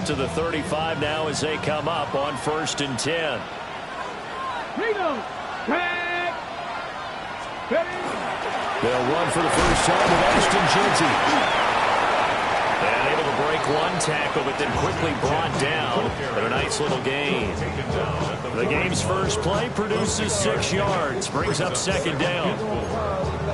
out to the 35 now as they come up on 1st and 10. They'll run for the first time with Ashton Jeanty. And able to break one tackle, but then quickly brought down. But a nice little gain. The game's first play produces 6 yards. Brings up 2nd down.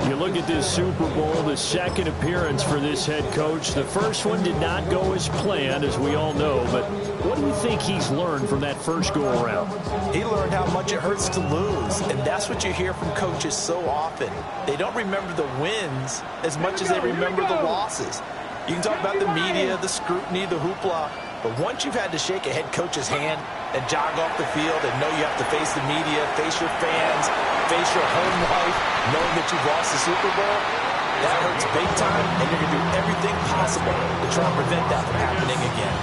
You look at this Super Bowl, the second appearance for this head coach. The first one did not go as planned, as we all know. But what do you think he's learned from that first go-around? He learned how much it hurts to lose. And that's what you hear from coaches so often. They don't remember the wins as much as they remember the losses. You can talk about the media, the scrutiny, the hoopla, but once you've had to shake a head coach's hand and jog off the field and know you have to face the media, face your fans, face your home life, knowing that you've lost the Super Bowl, that hurts big time, and you're going to do everything possible to try and prevent that from happening again.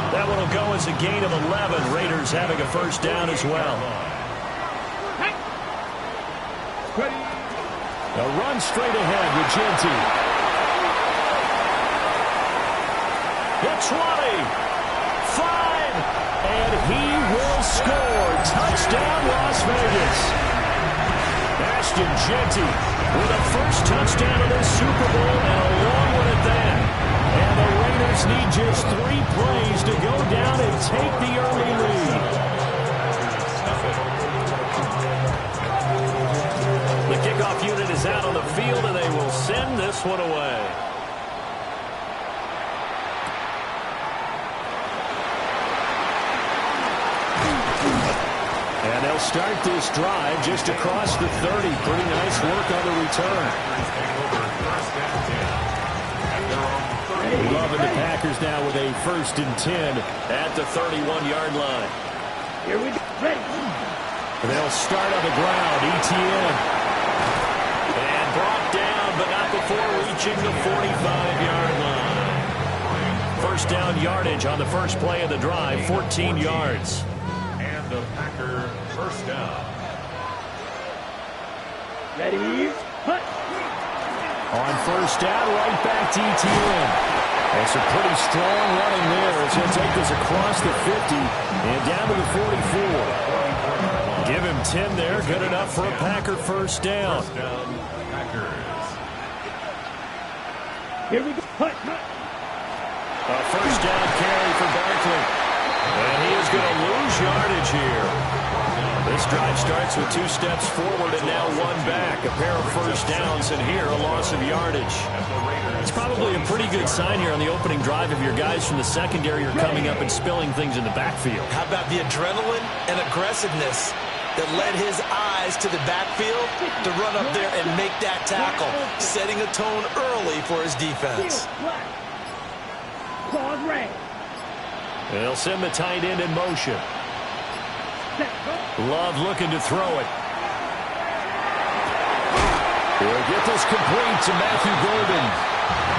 That one will go as a gain of 11. Raiders having a first down as well. A run straight ahead with Jeanty. The 20, 5, and he will score. Touchdown, Las Vegas. Ashton Jeanty with a first touchdown of this Super Bowl, and a long one at that. And the Raiders need just 3 plays to go down and take the early lead. The kickoff unit is out on the field, and they will send this one away. And they'll start this drive just across the 30. Pretty nice work on the return. Loving the Packers now with a 1st and 10 at the 31-yard line. Here we go. Ready. They'll start on the ground. ETN. And brought down, but not before reaching the 45-yard line. First down yardage on the first play of the drive, 14 yards. The Packer first down. Ready, hut. On first down, right back to ETN. That's a pretty strong running there as he'll take this across the 50 and down to the 44. Give him 10 there, good enough for a Packer first down. First down, Packers. Here we go, hut. A first down carry for Barkley. And he is going to lose yardage here. This drive starts with 2 steps forward and now 1 back. A pair of first downs, and here a loss of yardage. It's probably a pretty good sign here on the opening drive if your guys from the secondary are coming up and spilling things in the backfield. How about the adrenaline and aggressiveness that led his eyes to the backfield to run up there and make that tackle, setting a tone early for his defense. Claws red. They'll send the tight end in motion. Love looking to throw it. He'll get this complete to Matthew Golden.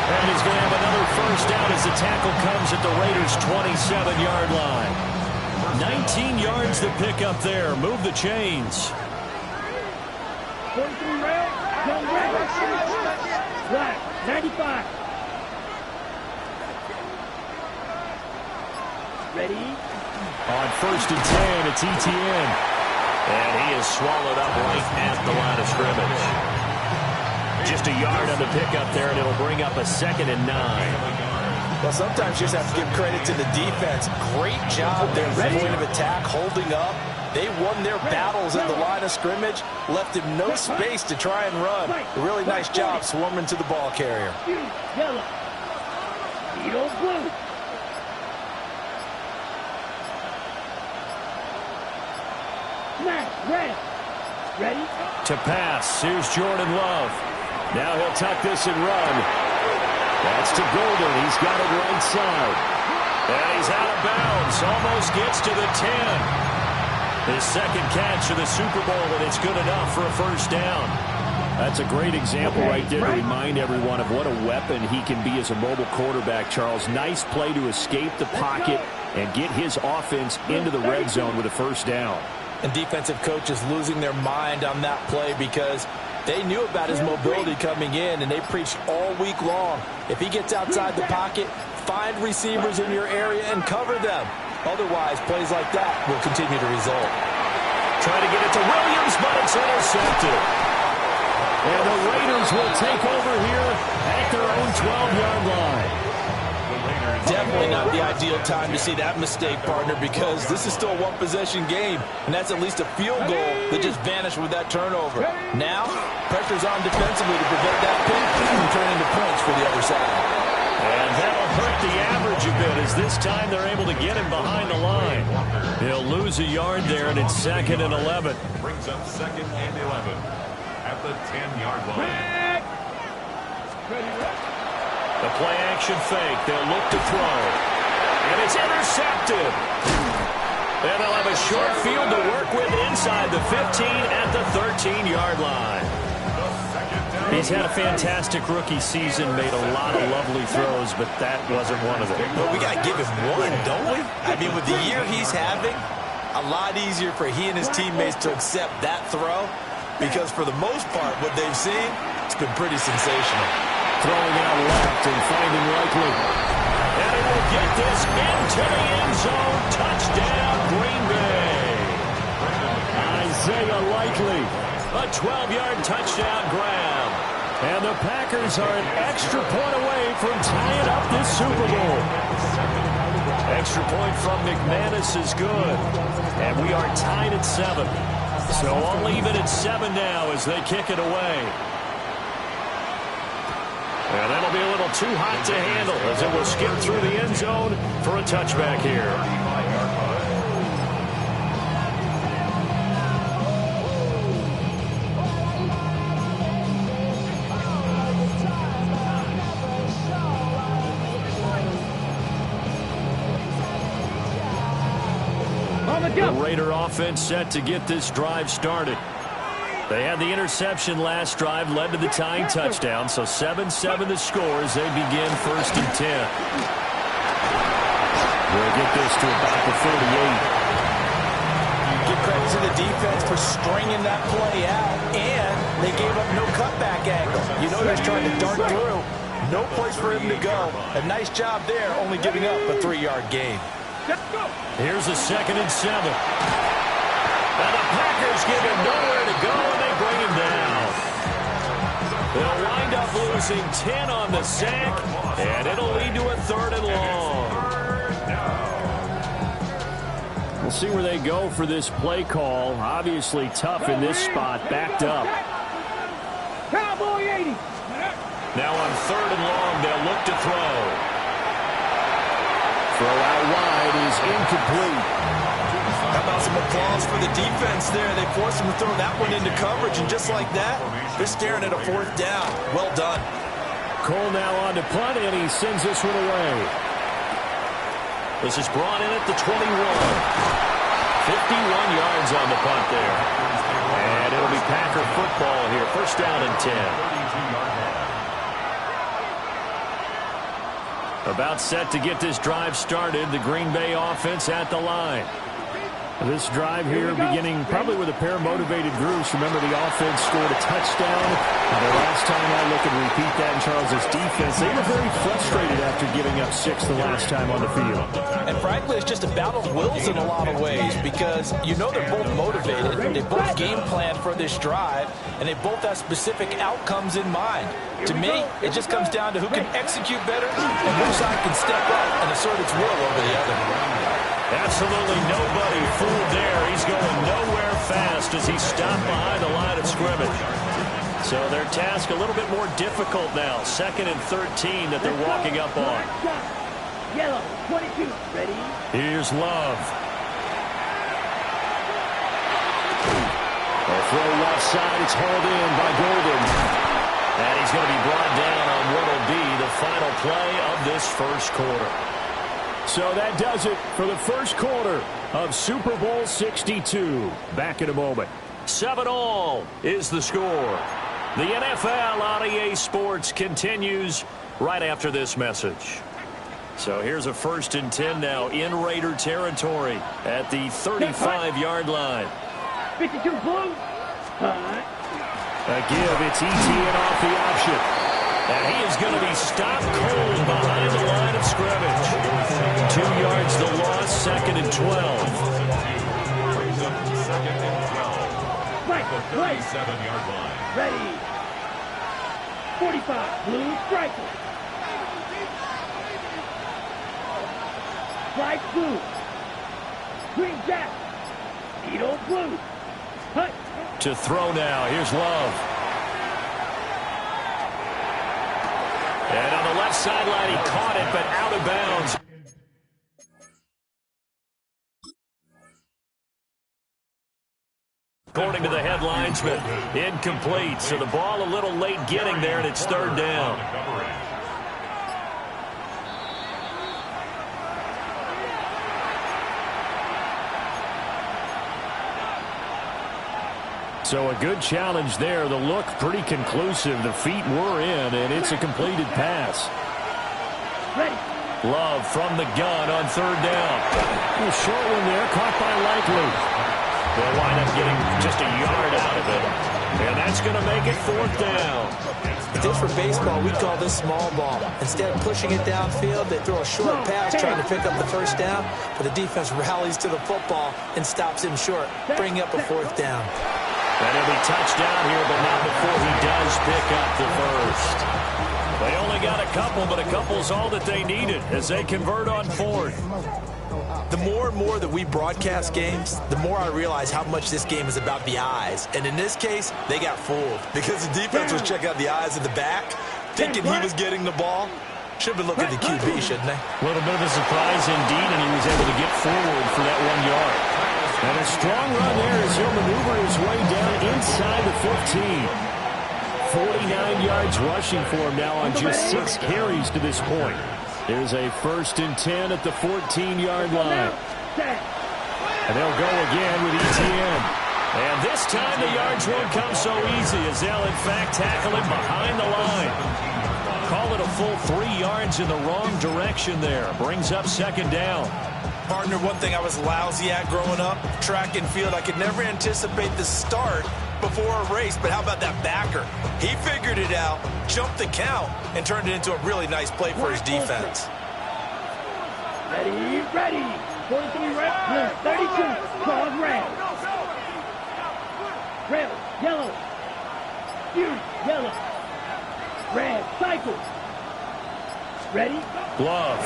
And he's going to have another first down as the tackle comes at the Raiders' 27-yard line. 19 yards to pick up there. Move the chains. 43 red. Young red. Black. 95. Ready? On first and 10, it's ETN. And he is swallowed up right at the line of scrimmage. Just a yard on the pickup there, and it'll bring up a 2nd and 9. Well, sometimes you just have to give credit to the defense. Great job there at the point of attack, holding up. They won their battles at the line of scrimmage, left him no space to try and run. A really nice job swarming to the ball carrier. Yellow. Beetle blue. Red. Ready? To pass. Here's Jordan Love. Now he'll tuck this and run. That's to Golden. He's got it right side. And he's out of bounds. Almost gets to the 10. His 2nd catch of the Super Bowl, and it's good enough for a first down. That's a great example right there to remind everyone of what a weapon he can be as a mobile quarterback, Charles. Nice play to escape the pocket and get his offense into the red zone with a first down. And defensive coaches losing their mind on that play because They knew about his mobility coming in, and they preached all week long. If he gets outside the pocket, find receivers in your area and cover them. Otherwise, plays like that will continue to result. Trying to get it to Williams, but it's intercepted. And the Raiders will take over here at their own 12-yard line. Definitely not the ideal time to see that mistake, partner, because this is still a one-possession game, and that's at least a field goal that just vanished with that turnover. Now, pressure's on defensively to prevent that pick from turning into points for the other side. And that'll hurt the average a bit, as this time they're able to get him behind the line. He'll lose a yard there, and it's 2nd and 11. Brings up 2nd and 11 at the 10-yard line. The play-action fake. They'll look to throw. And it's intercepted. And they'll have a short field to work with inside the 15 at the 13-yard line. He's had a fantastic rookie season, made a lot of lovely throws, but that wasn't one of them. But we got to give him one, don't we? I mean, with the year he's having, a lot easier for he and his teammates to accept that throw, because for the most part, what they've seen, it's been pretty sensational. Throwing out left and finding Likely. And he will get this into the end zone. Touchdown, Green Bay. Isaiah Likely. A 12-yard touchdown grab. And the Packers are an extra point away from tying up this Super Bowl. Extra point from McManus is good. And we are tied at 7. So all even at 7 now as they kick it away. And that'll be a little too hot to handle as it will skip through the end zone for a touchback here. The Raider offense set to get this drive started. They had the interception last drive, led to the tying touchdown, so 7-7 the score as they begin 1st and 10. We'll get this to about the 38. Give credit to the defense for stringing that play out, and they gave up no cutback angle. You know he's trying to dart through. No place for him to go. A nice job there, only giving up a 3-yard gain. Here's a 2nd and 7. And the Packers give him nowhere to go, and they bring him down. They'll wind up losing 10 on the sack, and it'll lead to a 3rd and long. We'll see where they go for this play call. Obviously tough in this spot, backed up. Cowboy 80. Now on 3rd and long, they'll look to throw. Throw out wide is incomplete. How about some applause for the defense there? They forced him to throw that one into coverage, and just like that, they're staring at a 4th down. Well done. Cole now on to punt, and he sends this one away. This is brought in at the 21. 51 yards on the punt there. And it'll be Packer football here. 1st down and 10. About set to get this drive started. The Green Bay offense at the line. This drive here beginning probably with a pair of motivated groups. Remember, the offense scored a touchdown. The last time I look and repeat that in Charles' defense, they were very frustrated after giving up 6 the last time on the field. And frankly, it's just a battle of wills in a lot of ways, because you know they're both motivated. They both game plan for this drive, and they both have specific outcomes in mind. To me, it just comes down to who can execute better and which side can step up and assert its will over the other. Absolutely nobody fooled there. He's going nowhere fast as he stopped behind the line of scrimmage. So their task a little bit more difficult now. 2nd and 13 that they're walking up on. Yellow, 22. Ready? Here's Love. A throw left side. It's hauled in by Golden. And he's going to be brought down on what will be the final play of this 1st quarter. So that does it for the 1st quarter of Super Bowl 62. Back in a moment. 7-all is the score. The NFL on EA Sports continues right after this message. So here's a 1st and 10 now in Raider territory at the 35-yard line. 52 blue. A give, it's ETN off the option. And he is going to be stopped cold behind the line of scrimmage. 2 yards the loss, 2nd and 12. Brings up 2nd and 12. Right, The 37-yard line. Ready. 45, blue striker. Stripe blue. Green jack. Needle blue. Hut. To throw now, here's Love. And on the left sideline, he caught it, but out of bounds. According to the headlines, but incomplete. So the ball a little late getting there, and it's 3rd down. So a good challenge there. The look pretty conclusive. The feet were in, and it's a completed pass. Ready. Love from the gun on 3rd down. A short one there, caught by Likely. They'll wind up getting just a yard out of it. And that's going to make it 4th down. If this were baseball, we'd call this small ball. Instead of pushing it downfield, they throw a short pass trying to pick up the 1st down, but the defense rallies to the football and stops him short, bringing up a 4th down. And he'll be touched down here, but not before he does pick up the 1st. They only got a couple, but a couple's all that they needed as they convert on 4th. The more and more that we broadcast games, the more I realize how much this game is about the eyes. And in this case, they got fooled because the defense was checking out the eyes of the back, thinking he was getting the ball. Should have been looking at the QB, shouldn't they? A little bit of a surprise indeed, and he was able to get forward for that 1 yard. And a strong run there as he'll maneuver his way down inside the 15. 49 yards rushing for him now on just 6 carries to this point. There's a 1st and 10 at the 14-yard line. And they'll go again with ETN. And this time the yards won't come so easy as they'll in fact tackle him behind the line. Call it a full 3 yards in the wrong direction there. Brings up 2nd down. Partner, one thing I was lousy at growing up, track and field, I could never anticipate the start before a race, but how about that backer? He figured it out, jumped the count, and turned it into a really nice play for his defense. Ready, ready. 43 red, 32, cross red. Red, yellow. Huge, yellow. Red, cycle. Ready? Glove.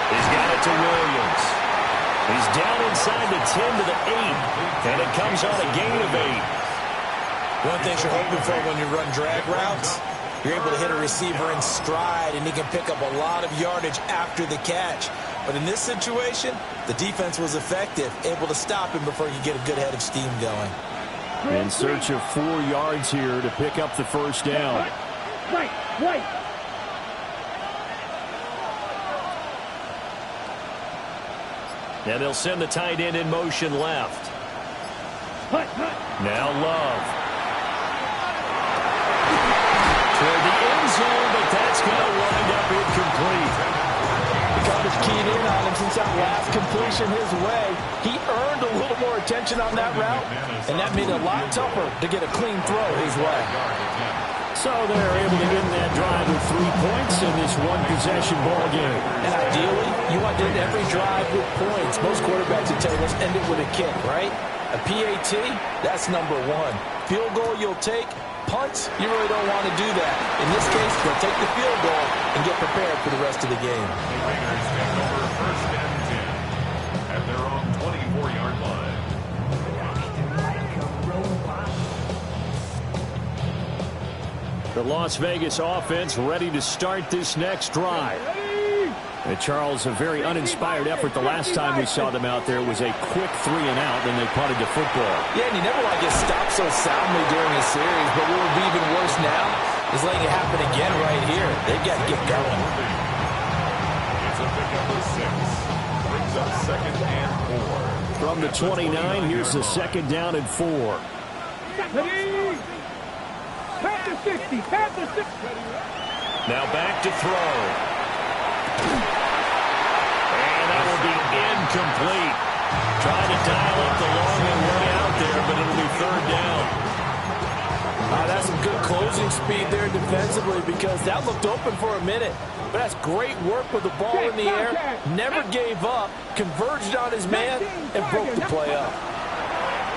He's got it to Williams. He's down inside the 10 to the 8, and it comes on a gain of 8. One thing you're hoping for when you run drag routes, you're able to hit a receiver in stride, and he can pick up a lot of yardage after the catch. But in this situation, the defense was effective, able to stop him before you get a good head of steam going. In search of 4 yards here to pick up the 1st down. Right. And they'll send the tight end in motion left. Now Love. Toward the end zone, but that's going to wind up incomplete. The coverage keyed in on him since that last completion his way. He earned a little more attention on that route, and that made it a lot tougher to get a clean throw his way. So they're able to end that drive with 3 points in this one-possession ball game. And ideally, you want to end every drive with points. Most quarterbacks would tell us end it with a kick, right? A PAT, that's number 1. Field goal you'll take. Punts, you really don't want to do that. In this case, they'll take the field goal and get prepared for the rest of the game. The Raiders take over 1st and 10 at their own 24-yard line. The Las Vegas offense ready to start this next drive. And Charles, a very uninspired effort the last time we saw them out there. Was a quick 3 and out, then they punted the football. Yeah, and you never want to get stopped so soundly during a series, but what would be even worse now is letting it happen again right here. They've got to get going. It's a pickup of 6. Brings up 2nd and 4. From the 29, here's the 2nd down and 4. Ready? Pat the 60, pat the 60. Now back to throw. And that will be incomplete. Trying to dial up the long and way out there, but it'll be 3rd losing speed there defensively because that looked open for a minute. But that's great work with the ball in the air. Never gave up, converged on his man, and broke the play up.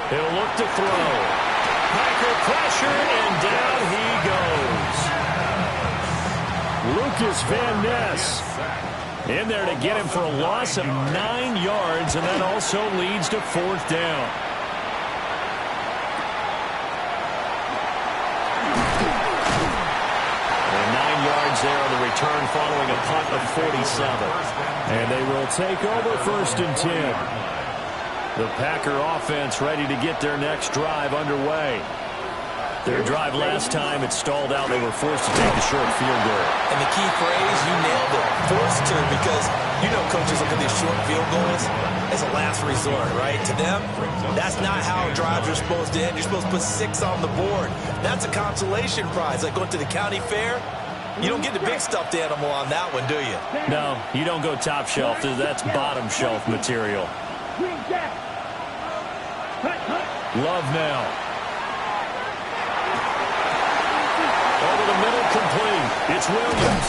He'll look to throw. Packer pressure, and down he goes. Lucas Van Ness in there to get him for a loss of 9 yards, and that also leads to 4th down. And 9 yards there on the return following a punt of 47. And they will take over 1st and 10. The Packer offense ready to get their next drive underway. Their drive last time, it stalled out. They were forced to take the short field goal. And the key phrase, you nailed it, forced to, because you know coaches look at these short field goals as a last resort, right? To them, that's not how drives are supposed to end. You're supposed to put 6 on the board. That's a consolation prize. Like going to the county fair, you don't get the big stuffed animal on that one, do you? No, you don't go top shelf. That's bottom shelf material. Love now. Over the middle, complete. It's Williams.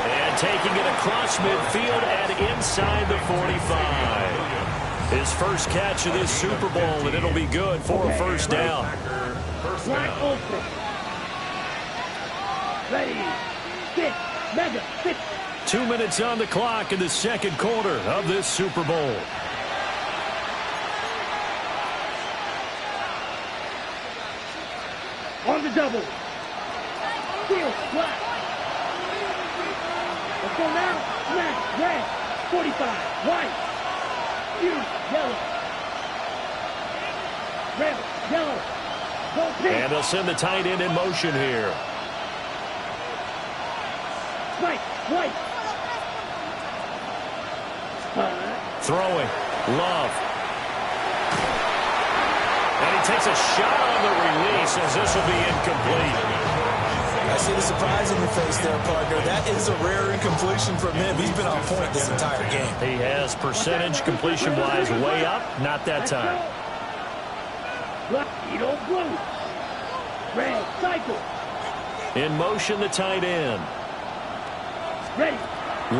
And taking it across midfield and inside the 45. His first catch of this Super Bowl, and it'll be good for a 1st down. Ready, sit, mega, sit. 2 minutes on the clock in the 2nd quarter of this Super Bowl. On the double. Steal, block. Let's go now. Smash, red, 45, white, blue, yellow, red, yellow, go pink. And they'll send the tight end in motion here. White, white. Throwing. Love. And he takes a shot on the release as this will be incomplete. I see the surprise in your face there, partner. That is a rare incompletion from him. He's been on point this entire game. He has percentage completion-wise way up. Not that time. Black, blue. Red, cycle. In motion, the tight end. Ready.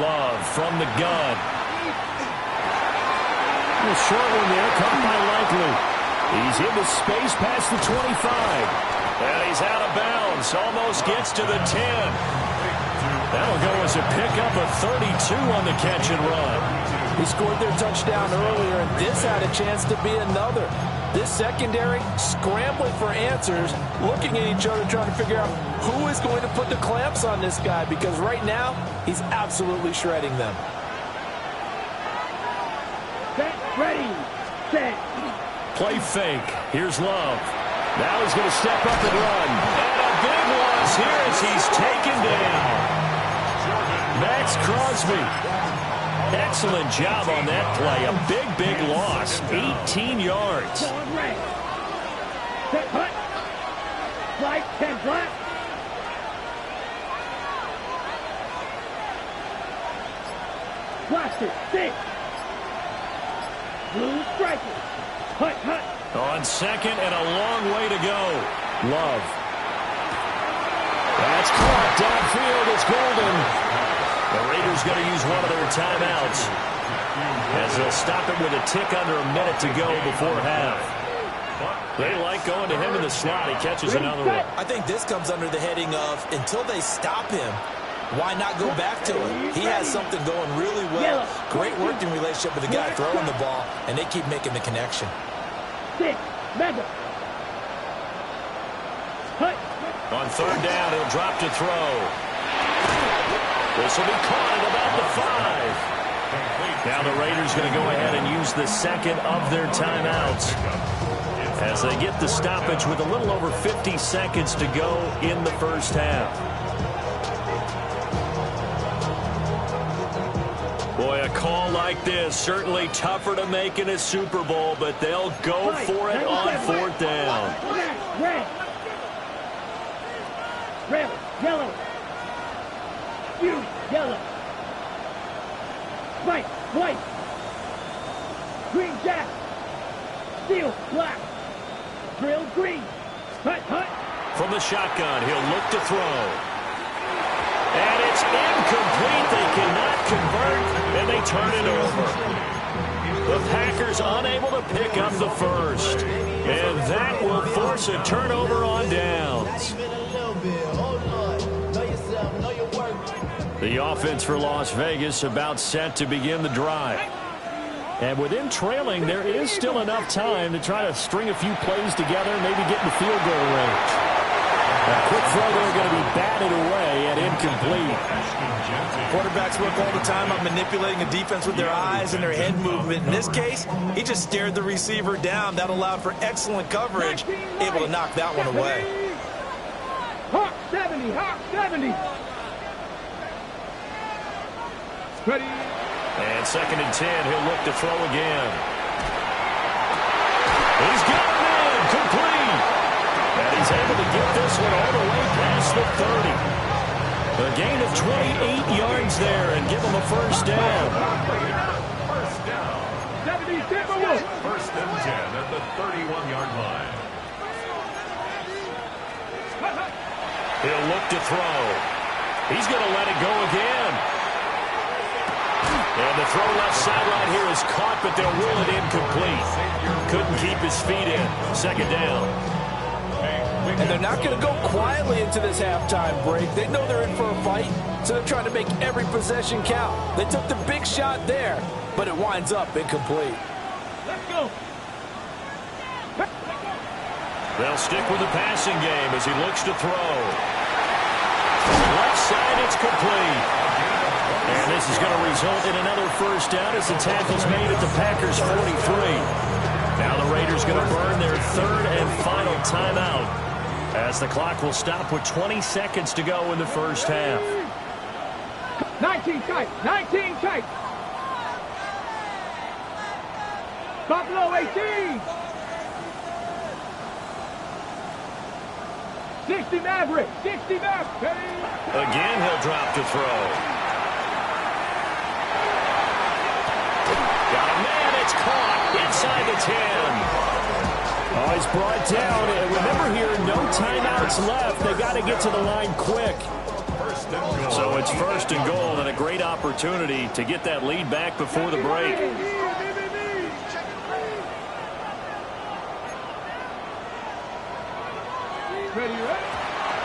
Love from the gun. A short one there, caught by Likely. He's into space past the 25. And he's out of bounds. Almost gets to the 10. That'll go as a pickup of 32 on the catch and run. He scored their touchdown earlier, and this had a chance to be another. This secondary scrambling for answers, looking at each other, trying to figure out who is going to put the clamps on this guy, because right now, he's absolutely shredding them. Set, ready, set. Play fake. Here's Love. Now he's going to step up and run. And a big loss here as he's taken down. Max Crosby. Excellent job on that play. A big, big loss. 18 yards. Set, hut. Slide, 10, block. Blaster, 6. Blue striker. Hut, hut. On second and a long way to go. Love. That's caught downfield. It's Golden. The Raiders going to use one of their timeouts as they'll stop it with a tick under a minute to go before half. They like going to him in the slot. He catches another one. I think this comes under the heading of until they stop him, why not go back to him? He has something going really well. Great working relationship with the guy throwing the ball, and they keep making the connection. 6, mega. Hut. On 3rd down, he'll drop to throw. This will be caught at about the 5. Now the Raiders going to go ahead and use the second of their timeouts as they get the stoppage with a little over 50 seconds to go in the first half. Boy, a call like this, certainly tougher to make in a Super Bowl, but they'll go for it on 4th down. Red. Red, yellow. Blue, yellow. White, white. Green jack. Steel, black. Drill, green. Hut, hut. From the shotgun. He'll look to throw. And it's incomplete. They cannot convert, and they turn it over. The Packers unable to pick up the first. And that will force a turnover on downs. The offense for Las Vegas about set to begin the drive. And with them trailing, there is still enough time to try to string a few plays together, maybe get in the field goal range. A quick throw there going to be batted away and incomplete. Quarterbacks work all the time on manipulating a defense with their eyes and their head movement. In this case, he just stared the receiver down. That allowed for excellent coverage, able to knock that one away. Hawk 70, Hawk 70. Ready. And 2nd and 10, he'll look to throw again. He's got it in, complete. And he's able to get this one all the way past the 30. A gain of 28 yards there and give him a first down. First down. 70, Timberwolves. 1st and 10 at the 31-yard line. He'll look to throw. He's going to let it go again. And the throw left sideline here is caught, but they'll rule it incomplete. Couldn't keep his feet in. 2nd down. And they're not going to go quietly into this halftime break. They know they're in for a fight, so they're trying to make every possession count. They took the big shot there, but it winds up incomplete. Let's go. They'll stick with the passing game as he looks to throw. Left side, it's complete. And this is going to result in another first down as the tackle's made at the Packers' 43. Now the Raiders going to burn their 3rd and final timeout as the clock will stop with 20 seconds to go in the first half. 19 tight, 19 tight. Buffalo 18. 60 Maverick, 60 Maverick. Again, he'll drop to throw. Got a man, it's caught inside the 10. Oh, he's brought down. And remember here, no timeouts left. They got to get to the line quick. So it's 1st and goal and a great opportunity to get that lead back before the break.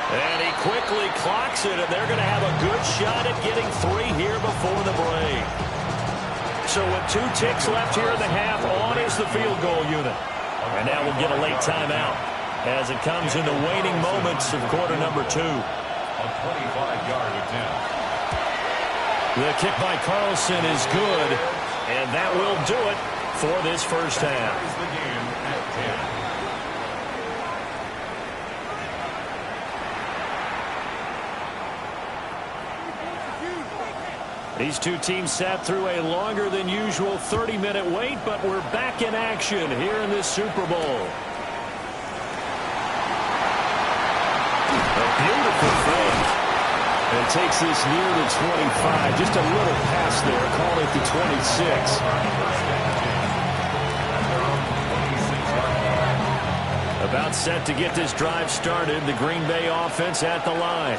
And he quickly clocks it, and they're going to have a good shot at getting 3 here before the break. So with 2 ticks left here in the half, on is the field goal unit. And now we'll get a late timeout as it comes in the waning moments of quarter number 2. A 25-yard attempt. The kick by Carlson is good, and that will do it for this first half. Ties the game at 10. These two teams sat through a longer than usual 30-minute wait, but we're back in action here in this Super Bowl. A beautiful fake. And takes this near the 25. Just a little pass there. Call it the 26. About set to get this drive started. The Green Bay offense at the line.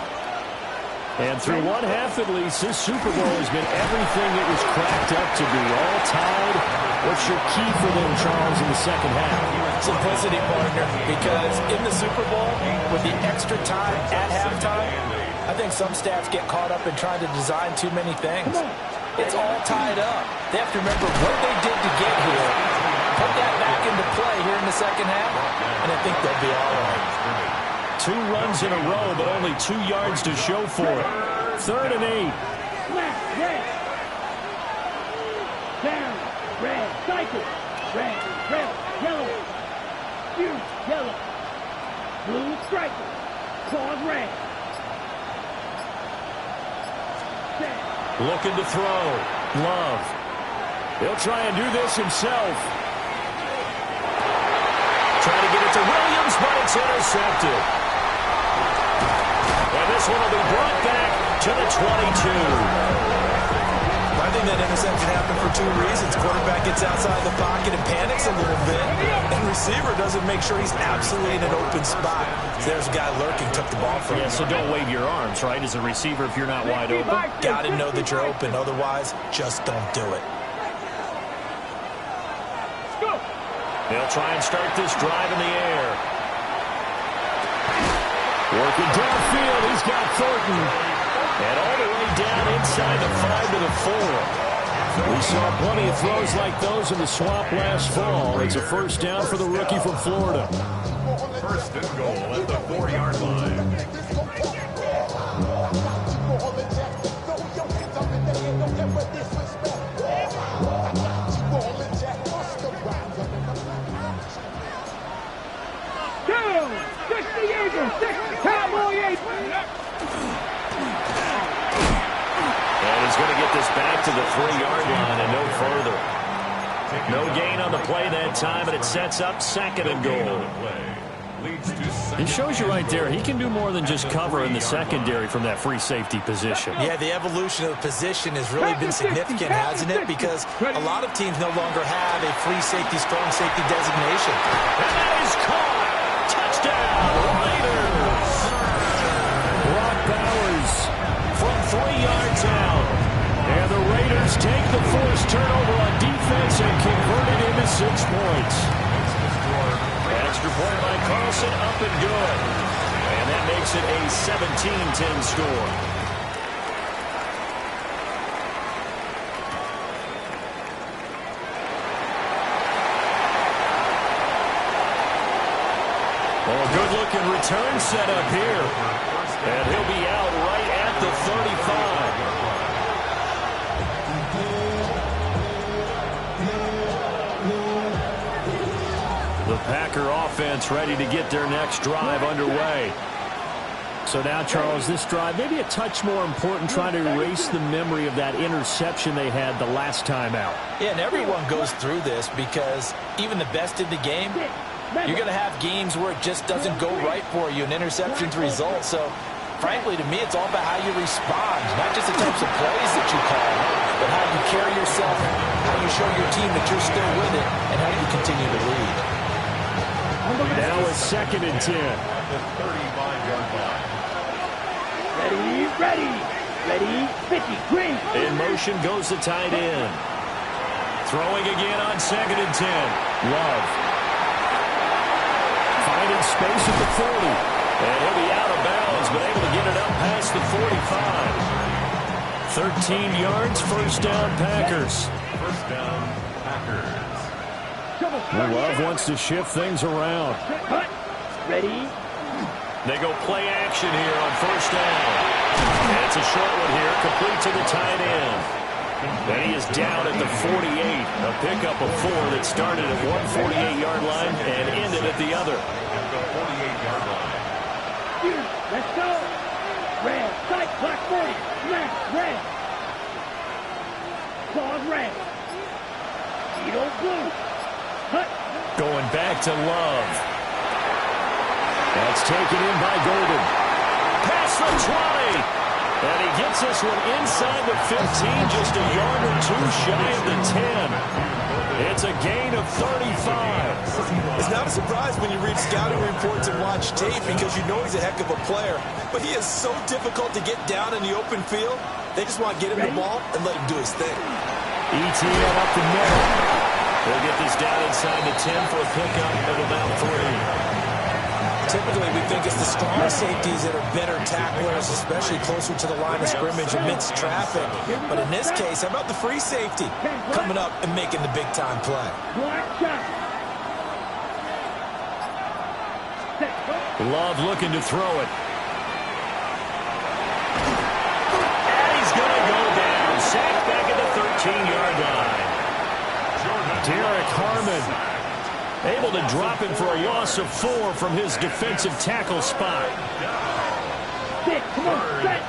And through one half at least, this Super Bowl has been everything it was cracked up to be. All tied. What's your key for them, Charles, in the second half? Simplicity, partner, because in the Super Bowl, with the extra time at halftime, I think some staffs get caught up in trying to design too many things. It's all tied up. They have to remember what they did to get here, put that back into play here in the second half, and I think they'll be all right. 2 runs in a row, but only 2 yards to show for it. 3rd and 8. Left, red. Down, red, cycle. Red, red, yellow. Blue, yellow. Blue, striker. Claws, red. Looking to throw. Love. He'll try and do this himself. Trying to get it to Williams, but it's intercepted. And this one will be brought back to the 22. I think that interception happened for two reasons. Quarterback gets outside the pocket and panics a little bit, and receiver doesn't make sure he's absolutely in an open spot. So there's a guy lurking, took the ball from him. Yeah, so don't wave your arms, right, as a receiver if you're not wide open. Got to know that you're open. Otherwise, just don't do it. They'll try and start this drive in the air. Working downfield, he's got Thornton. And all the way down inside the 5 to the 4. We saw plenty of throws like those in the swamp last fall. It's a first down for the rookie from Florida. First and goal at the 4-yard line. And he's going to get this back to the 3-yard line and no further. No gain on the play that time, and it sets up second and goal. It shows you right there, he can do more than just cover in the secondary from that free safety position. Yeah, the evolution of the position has really been significant, hasn't it? Because a lot of teams no longer have a free safety, strong safety designation. And that is caught. Touchdown, Raiders. Brock Bowers from 3 yards out. And the Raiders take the forced turnover on defense and convert it into 6 points. Extra point by Carlson, up and good. And that makes it a 17-10 score. Well, a good-looking return set up here. And he'll be out right at the 35. The Packer offense ready to get their next drive underway. So now, Charles, this drive maybe a touch more important, trying to erase the memory of that interception they had the last time out. Yeah, and everyone goes through this because even the best in the game, you're going to have games where it just doesn't go right for you, and interceptions result. So, frankly, to me, it's all about how you respond, not just the types of plays that you call, but how you carry yourself, how you show your team that you're still with it, and how you continue to lead. Now it's 2nd and 10. The 35-yard line. Ready, 50, green. In motion goes the tight end. Throwing again on 2nd and 10. Love. Finding space at the 40. And he'll be out of bounds, but able to get it up past the 45. 13 yards, first down, Packers. First down, Packers. Love wants to shift things around. Ready. They go play action here on first down. And it's a short one here, complete to the tight end. And he is down at the 48. A pickup of 4 that started at one 48-yard line and ended at the other. At the 48-yard line. Let's go. Red, sight, black 40. Left, red. Claws red. Edo blue. Hut. Going back to Love. That's taken in by Golden. Past the 20. And he gets this one inside the 15, just a yard or 2 shy of the 10. It's a gain of 35. It's not a surprise when you read scouting reports and watch tape because you know he's a heck of a player. But he is so difficult to get down in the open field. They just want to get him the ball and let him do his thing. ETN up the middle. They'll get this down inside the 10 for a pickup of about 3. Typically, we think it's the strong safeties that are better tacklers, especially closer to the line of scrimmage amidst traffic. But in this case, how about the free safety coming up and making the big-time play? Love looking to throw it. And he's going to go down. Sacked back at the 13-yard line. Derek Harmon able to drop him for a loss of 4 from his defensive tackle spot. Come on, set.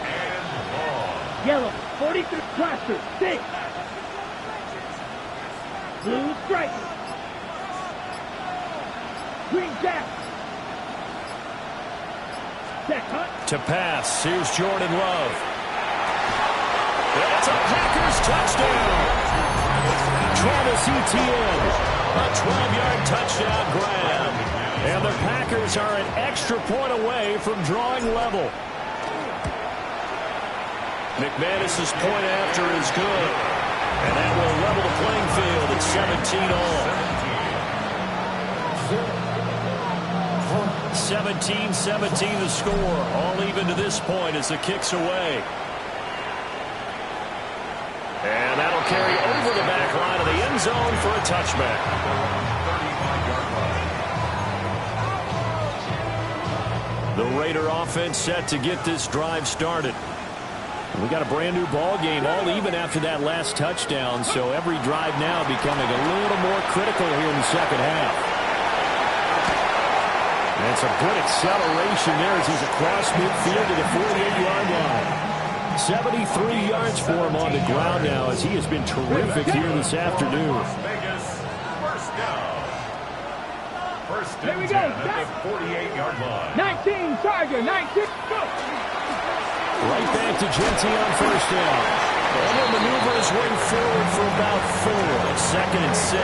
Yellow, 43, cluster, 6. Blue striker. Green jack. Set, hunt. To pass, here's Jordan Love. It's a Packers touchdown. Travis Etienne, a 12-yard touchdown grab. And the Packers are an extra point away from drawing level. McManus's point after is good. And that will level the playing field at 17 all. 17-17 the score. All even to this point as the kick's away. And that'll carry over the back line of the end zone for a touchback. The Raider offense set to get this drive started. We got a brand new ball game, all even after that last touchdown, so every drive now becoming a little more critical here in the second half. And it's a good acceleration there as he's across midfield to the 48-yard line. 73 yards for him on the ground now as he has been terrific here this afternoon. Here we go. At the 48-yard line. 19, Charger, 19, go. Right back to Genty on first down. And he'll maneuver his way forward for about 4. Second and 6.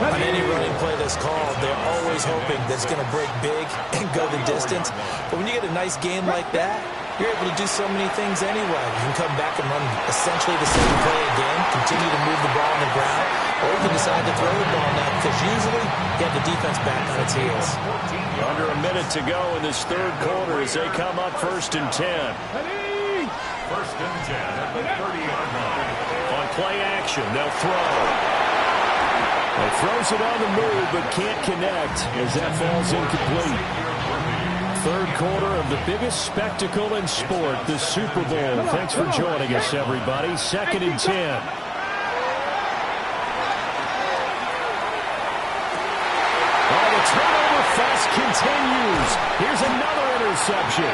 On any running play that's called, they're always hoping that it's going to break big and go the distance. But when you get a nice game like that, you're able to do so many things anyway. You can come back and run essentially the same play again, continue to move the ball on the ground, or you can decide to throw the ball now because usually you have the defense back on its heels. Under a minute to go in this third quarter as they come up first and 10. First and 10 at the 30-yard line. On play action, they'll throw. He throws it on the move but can't connect as that falls incomplete. Third quarter of the biggest spectacle in sport, the Super Bowl. Thanks for joining us, everybody. Second and 10. Oh, the turnover fest continues. Here's another interception.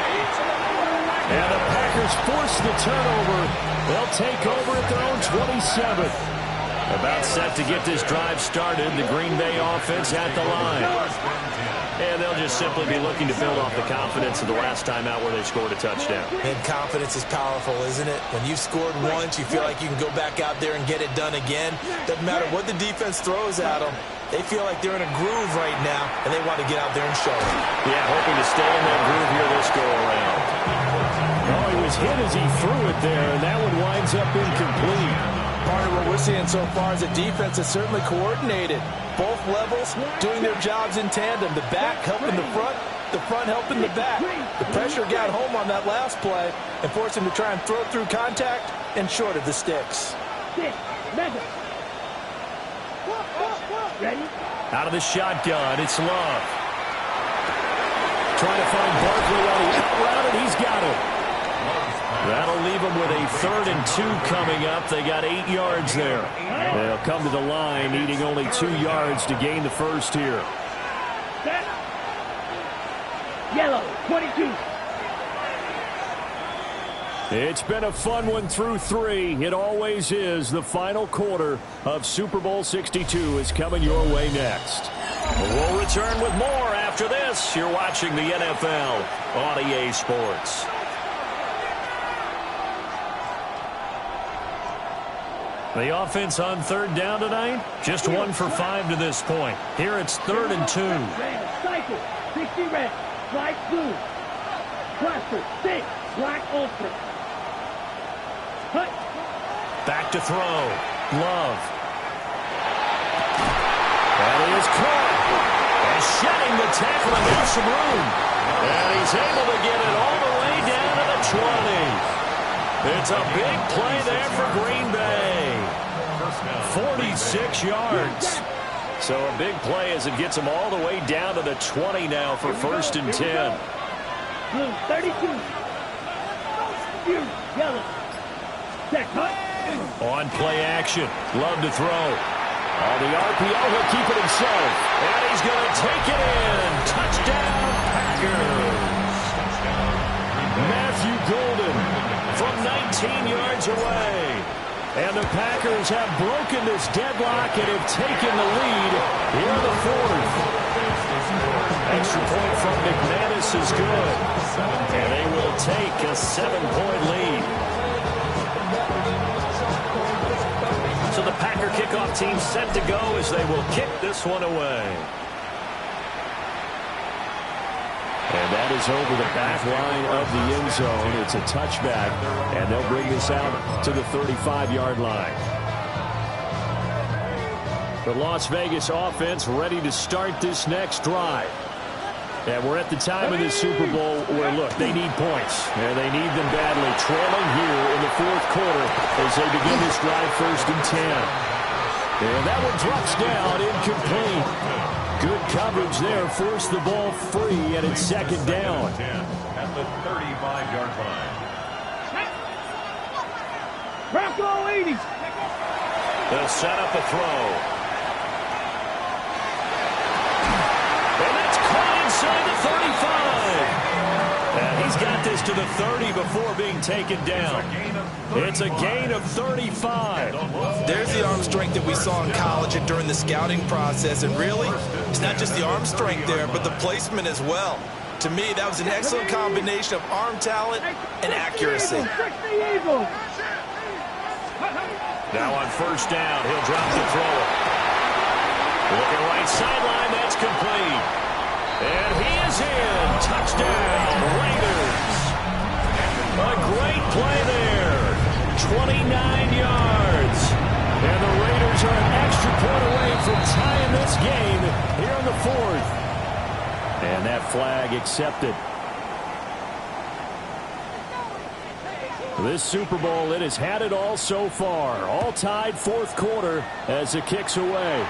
And the Packers force the turnover. They'll take over at their own 27. About set to get this drive started, the Green Bay offense at the line. And they'll just simply be looking to build off the confidence of the last time out where they scored a touchdown. And confidence is powerful, isn't it? When you've scored once, you feel like you can go back out there and get it done again. Doesn't matter what the defense throws at them. They feel like they're in a groove right now, and they want to get out there and show it. Yeah, hoping to stay in that groove here this go-around. Oh, he was hit as he threw it there, and that one winds up incomplete. Part of what we're seeing so far is a defense that's certainly coordinated. Both levels doing their jobs in tandem. The back helping the front helping the back. The pressure got home on that last play and forced him to try and throw through contact and short of the sticks. Ready? Out of the shotgun, it's Love. Trying to find Barkley on the out route, and he's got it. That'll leave them with a 3rd and 2 coming up. They got 8 yards there. They'll come to the line, needing only 2 yards to gain the first here. Set. Yellow, 22. It's been a fun one through 3. It always is. The final quarter of Super Bowl 62 is coming your way next. We'll return with more after this. You're watching the NFL on EA Sports. The offense on 3rd down tonight, just 1 for 5 to this point. Here it's 3rd and 2. Red, cycle, 60 red, light blue. Cluster, 6, black ultra. Hut. Back to throw. Love. That is caught. And shedding the tackle and got some room. And he's able to get it all the way down to the 20. It's a big play there for Green Bay. 46 yards. So a big play as it gets them all the way down to the 20 now for 1st and 10. Blue, 32. Yellow. Check, hut. On play action. Love to throw. On the RPO, he'll keep it himself. And he's going to take it in. Touchdown, Packers. Matthew Golden from 19 yards away. And the Packers have broken this deadlock and have taken the lead here in the 4th. Extra point from McManus is good. And they will take a 7-point lead. kickoff team set to go as they will kick this one away. And that is over the back line of the end zone. It's a touchback, and they'll bring this out to the 35-yard line. The Las Vegas offense ready to start this next drive. And we're at the time of the Super Bowl where, look, they need points. And they need them badly, trailing here in the fourth quarter as they begin this drive 1st and 10. And that one drops down, incomplete. Good coverage there, forced the ball free, and it's 2nd down. At the 35-yard line. Bronco 80. They'll set up a throw. And that's caught inside the 35. And he's got this to the 30 before being taken down. It's a gain of 35. There's the arm strength that we saw in college and during the scouting process. And really, it's not just the arm strength there, but the placement as well. To me, that was an excellent combination of arm talent and accuracy. Now on 1st down, he'll drop the throw. Looking right sideline, that's complete. And he is in. Touchdown, Raiders. A great play there. 29 yards. And the Raiders are an extra point away from tying this game here in the 4th. And that flag accepted. This Super Bowl, it has had it all so far. All tied 4th quarter as it kicks away.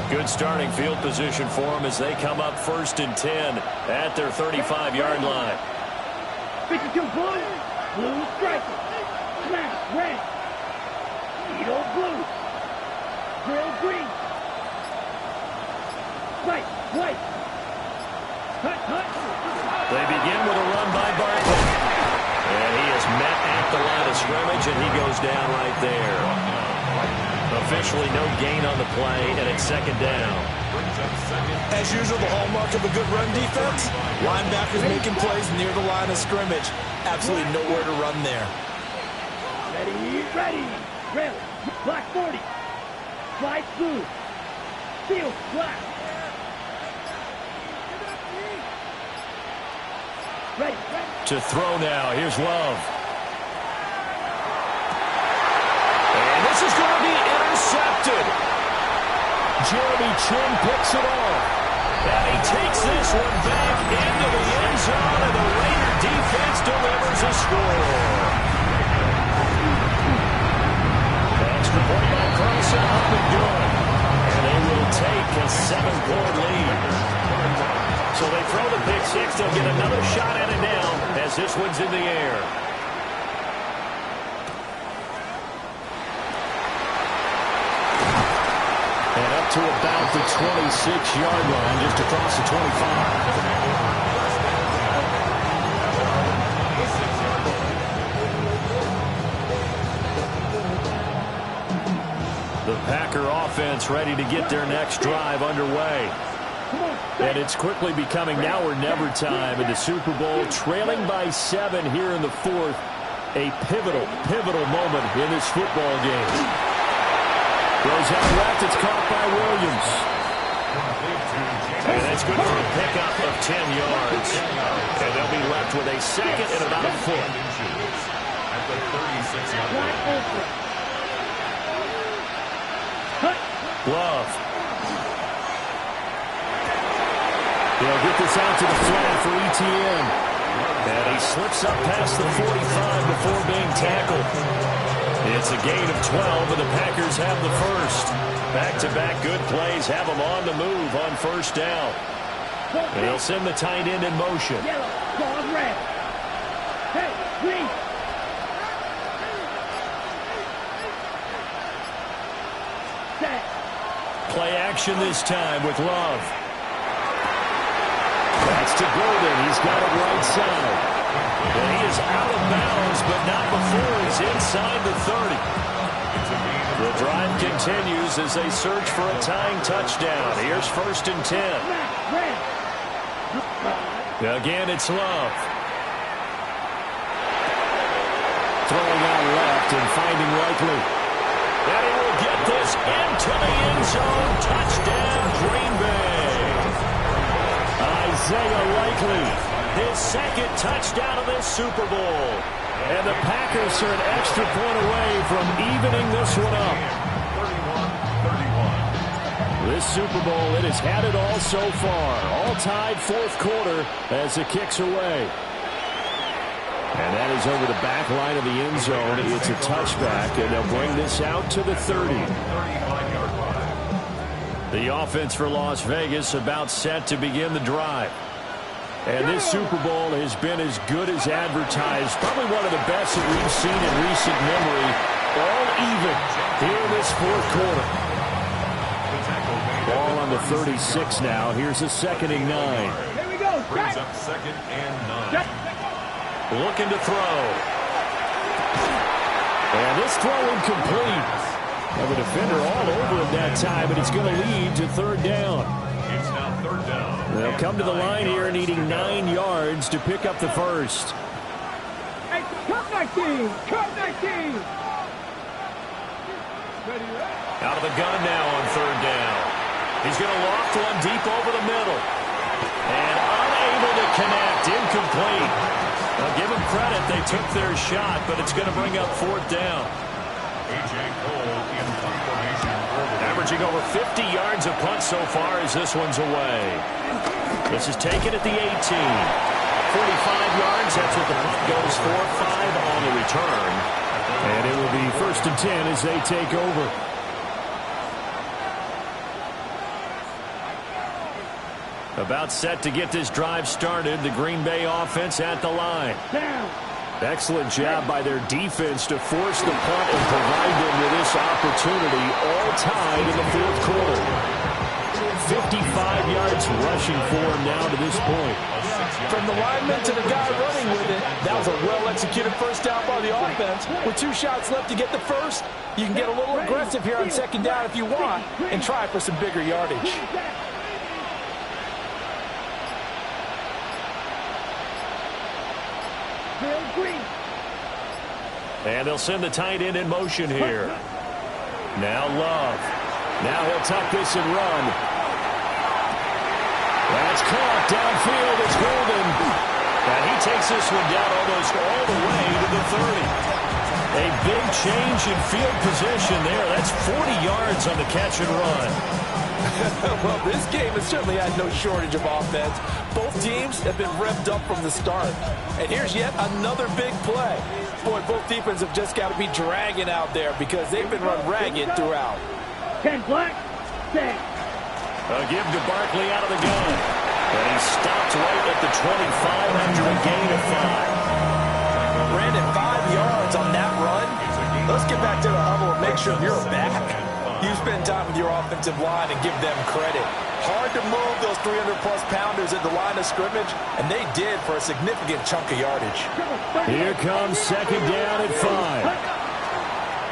Good starting field position for them as they come up 1st and 10 at their 35-yard line. 52 blue, blue striker, smash red, Edo blue, drill green, white, hut. They begin with a run by Barkley. And he is met at the line of scrimmage, and he goes down right there. Officially no gain on the play, and it's 2nd down. As usual, the hallmark of a good run defense, linebackers making plays near the line of scrimmage. Absolutely nowhere to run there. Ready, rail, black 40, slide blue, field black. Ready. To throw now, here's Love. This is going to be intercepted. Jeremy Chin picks it off. And he takes this one back into the end zone, and the Raider defense delivers a score. Extra point by Carlson, up and good. And they will take a 7-point lead. So they throw the pick six. They'll get another shot at it now as this one's in the air. To about the 26-yard line, just across the 25. The Packer offense ready to get their next drive underway. And it's quickly becoming now or never time in the Super Bowl, trailing by 7 here in the 4th. A pivotal moment in this football game. Goes out left, it's caught by Williams. And that's good for a pickup of 10 yards. And they'll be left with a 2nd and about a foot. At the 36-yard line. Love. They'll get this out to the flat for ETN. And he slips up past the 45 before being tackled. It's a gain of 12, and the Packers have the first. Back-to-back good plays have them on the move on 1st down. And they'll send the tight end in motion. Yellow, dog red. Hey, green. Set. Play action this time with Love. That's to Golden. He's got it right side. And he is out of bounds, but not before he's inside the 30. The drive continues as they search for a tying touchdown. Here's 1st and 10. Again, it's Love. Throwing out left and finding Likely. And he will get this into the end zone. Touchdown, Green Bay. Isaiah Likely, his 2nd touchdown of this Super Bowl. And the Packers are an extra point away from evening this one up. 31-31. This Super Bowl, it has had it all so far. All tied 4th quarter as it kicks away. And that is over the back line of the end zone. It's a touchback, and they'll bring this out to the 30. The offense for Las Vegas about set to begin the drive. And this Super Bowl has been as good as advertised. Probably one of the best that we've seen in recent memory. All even here in this 4th quarter. Ball on the 36 now. Here's a 2nd and 9. Here we go. Brings up 2nd and 9. Looking to throw. And this throw incomplete. Now the defender all over him that time, and it's going to lead to 3rd down. It's now 3rd down. They'll come to the line here needing 9 yards to pick up the first. Hey, cut my team. Cut my team. Out of the gun now on 3rd down. He's going to loft one deep over the middle. And unable to connect. Incomplete. I'll give them credit. They took their shot, but it's going to bring up 4th down. A.J. Cole in formation. Averaging over 50 yards a punt so far as this one's away. This is taken at the 18. 45 yards. That's what the punt goes for. 5 on the return. And it will be 1st and 10 as they take over. About set to get this drive started. The Green Bay offense at the line. Excellent job by their defense to force the punt and provide them with this opportunity, all tied in the 4th quarter. 55 yards rushing for him now to this point. From the lineman to the guy running with it, that was a well-executed 1st down by the offense. With 2 shots left to get the first, you can get a little aggressive here on 2nd down if you want and try for some bigger yardage. And they'll send the tight end in motion here. Now Love. Now he'll tuck this and run. That's caught downfield. It's Golden. And he takes this one down almost all the way to the 30. A big change in field position there. That's 40 yards on the catch and run. Well, this game has certainly had no shortage of offense. Both teams have been revved up from the start. And here's yet another big play. Boy, both defenses have just got to be dragging out there because they've been run ragged throughout. 10 black, 10. A give to Barkley out of the gun. And he stopped right at the 25 after a gain of 5. Brandon, 5 yards on that run. Let's get back to the huddle and make sure you're back. You spend time with your offensive line and give them credit. Hard to move those 300-plus pounders at the line of scrimmage, and they did for a significant chunk of yardage. Here comes 2nd down at 5.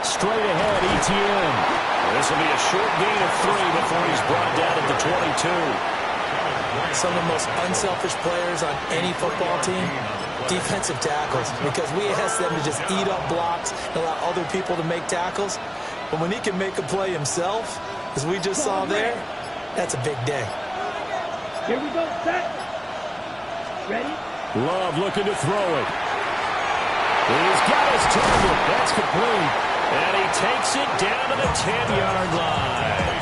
Straight ahead, ETN. This will be a short gain of 3 before he's brought down at the 22. Some of the most unselfish players on any football team, defensive tackles, because we ask them to just eat up blocks and allow other people to make tackles. But when he can make a play himself, as we just saw there, that's a big day. Here we go, set. Ready? Love looking to throw it. He's got his target. That's complete. And he takes it down to the 10-yard line.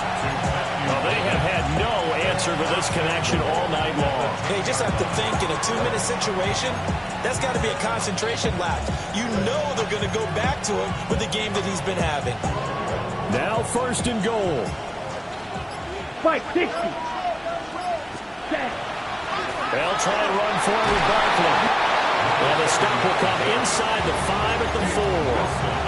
Well, they have had no answer for this connection all night long. They just have to think in a 2-minute situation, that's got to be a concentration lapse. You know they're going to go back to him with the game that he's been having. Now 1st and goal. Fight 60. Set. They'll try and run forward with Barkley. And the stop will come inside the 5 at the 4.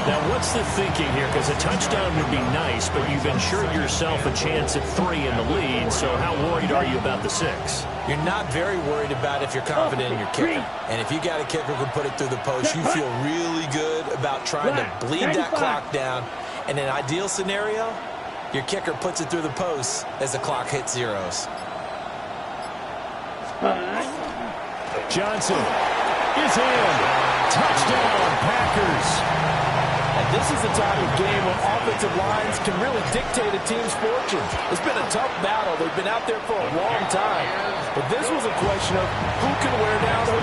Now, what's the thinking here? Because a touchdown would be nice, but you've ensured yourself a chance at 3 in the lead, so how worried are you about the 6? You're not very worried about if you're confident in your kicker. And if you got a kicker who can put it through the post, you feel really good about trying to bleed that clock down. In an ideal scenario, your kicker puts it through the post as the clock hits zeros. Johnson is in. Touchdown, Packers. And this is the type of game when offensive lines can really dictate a team's fortunes. It's been a tough battle. They've been out there for a long time. But this was a question of who can wear down who.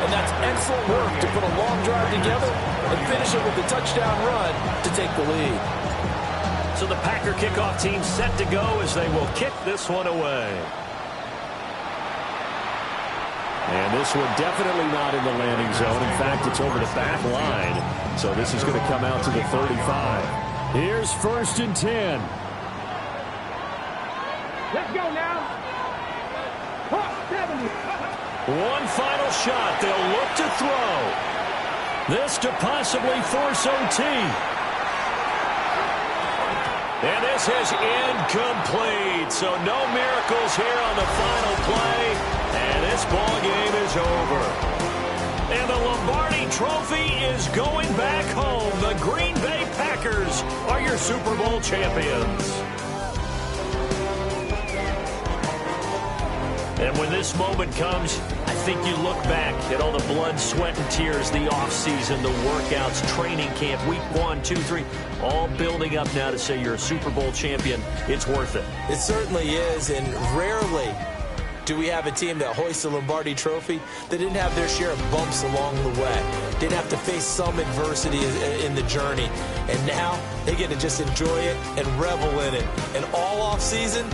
And that's excellent work to put a long drive together and finish it with a touchdown run to take the lead. So the Packer kickoff team set to go as they will kick this one away. And this one definitely not in the landing zone. In fact, it's over the back line. So this is going to come out to the 35. Here's 1st and 10. Let's go now. 70. One final shot. They'll look to throw. This to possibly force OT. And this is incomplete. So no miracles here on the final play. And this ball game is over. And the Lombardi Trophy is going back home. The Green Bay Packers are your Super Bowl champions. And when this moment comes, I think you look back at all the blood, sweat, and tears, the offseason, the workouts, training camp, week 1, 2, 3, all building up now to say you're a Super Bowl champion. It's worth it. It certainly is, and rarely do we have a team that hoists a Lombardi Trophy that didn't have their share of bumps along the way, didn't have to face some adversity in the journey, and now they get to just enjoy it and revel in it. And all off season,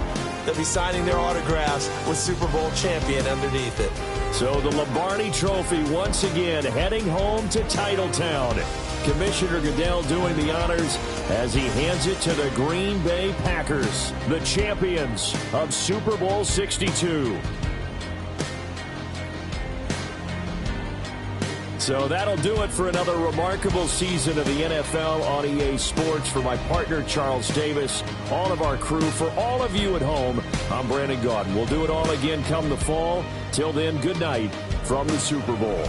they'll be signing their autographs with Super Bowl champion underneath it. So the Lombardi Trophy once again heading home to Titletown. Commissioner Goodell doing the honors as he hands it to the Green Bay Packers, the champions of Super Bowl 62. So that'll do it for another remarkable season of the NFL on EA Sports. For my partner, Charles Davis, all of our crew, for all of you at home, I'm Brandon Gaudin. We'll do it all again come the fall. Till then, good night from the Super Bowl.